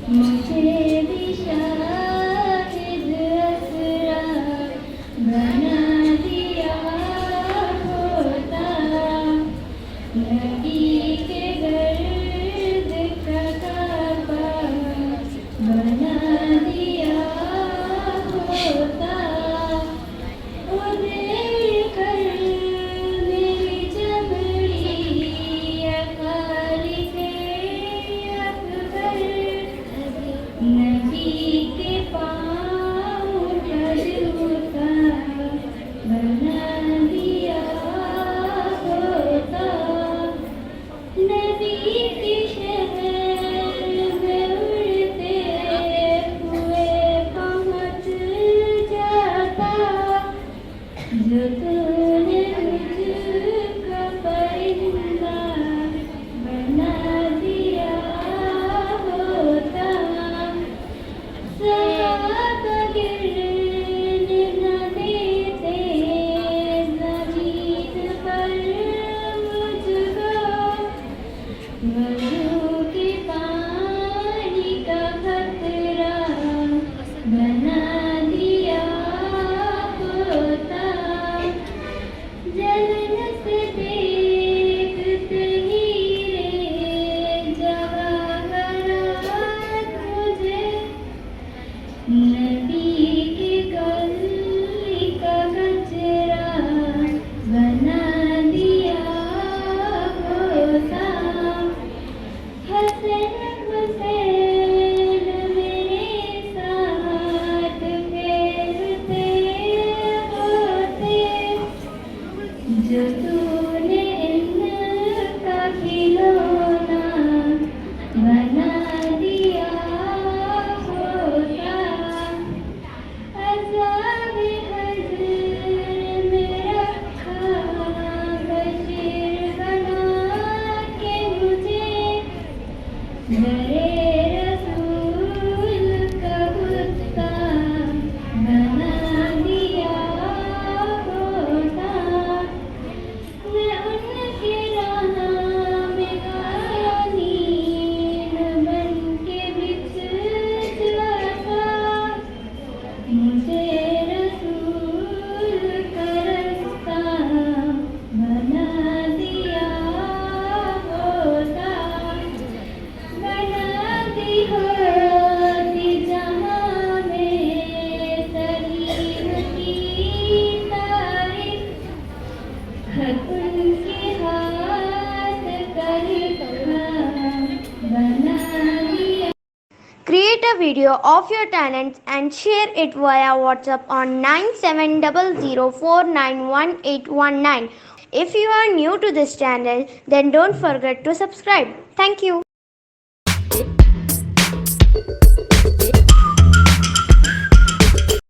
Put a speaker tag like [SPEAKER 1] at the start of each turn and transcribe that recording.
[SPEAKER 1] मुझे भी शाहिद असरा बना दिया होता, नबी के गर्द का काबा बना दिया होता। उधेड़ कर मेरी चमड़ी अकाली के अकबर, नबी के पाँव का जूता बना दिया होता। नबी के शहर में उड़ते हुए पहुँच जाता, जो तूने मुझको परिंदा बना दिया होता। सहाबा गिरने न देते ज़मीन पर मुझको, वज़ू के पानी का खतरा बना दिया होता। जन्नत देखते ही रे जवाहरात मुझे, नबी के गली का कचरा बना दिया होता। हसन हुसैन मेरे साथ खेलते होते, जो तूने इनका खिलौना बना दिया होता। अज़ाब हज़र में रखा बशीर बना के मुझे, घरे रसूल का कुत्ता बना दिया होता। मैं उनके राह में गानीन बन के बिछ जाता, मुझे रसूल का रास्ता बना दिया होता। बना दी होती जहाँ में सलीम की तारीफ, खत उनके हाथ का लिखा बना दिया।
[SPEAKER 2] Create a video of your talents and share it via WhatsApp on 9700491819. If you are new to this channel, then don't forget to subscribe. Thank you.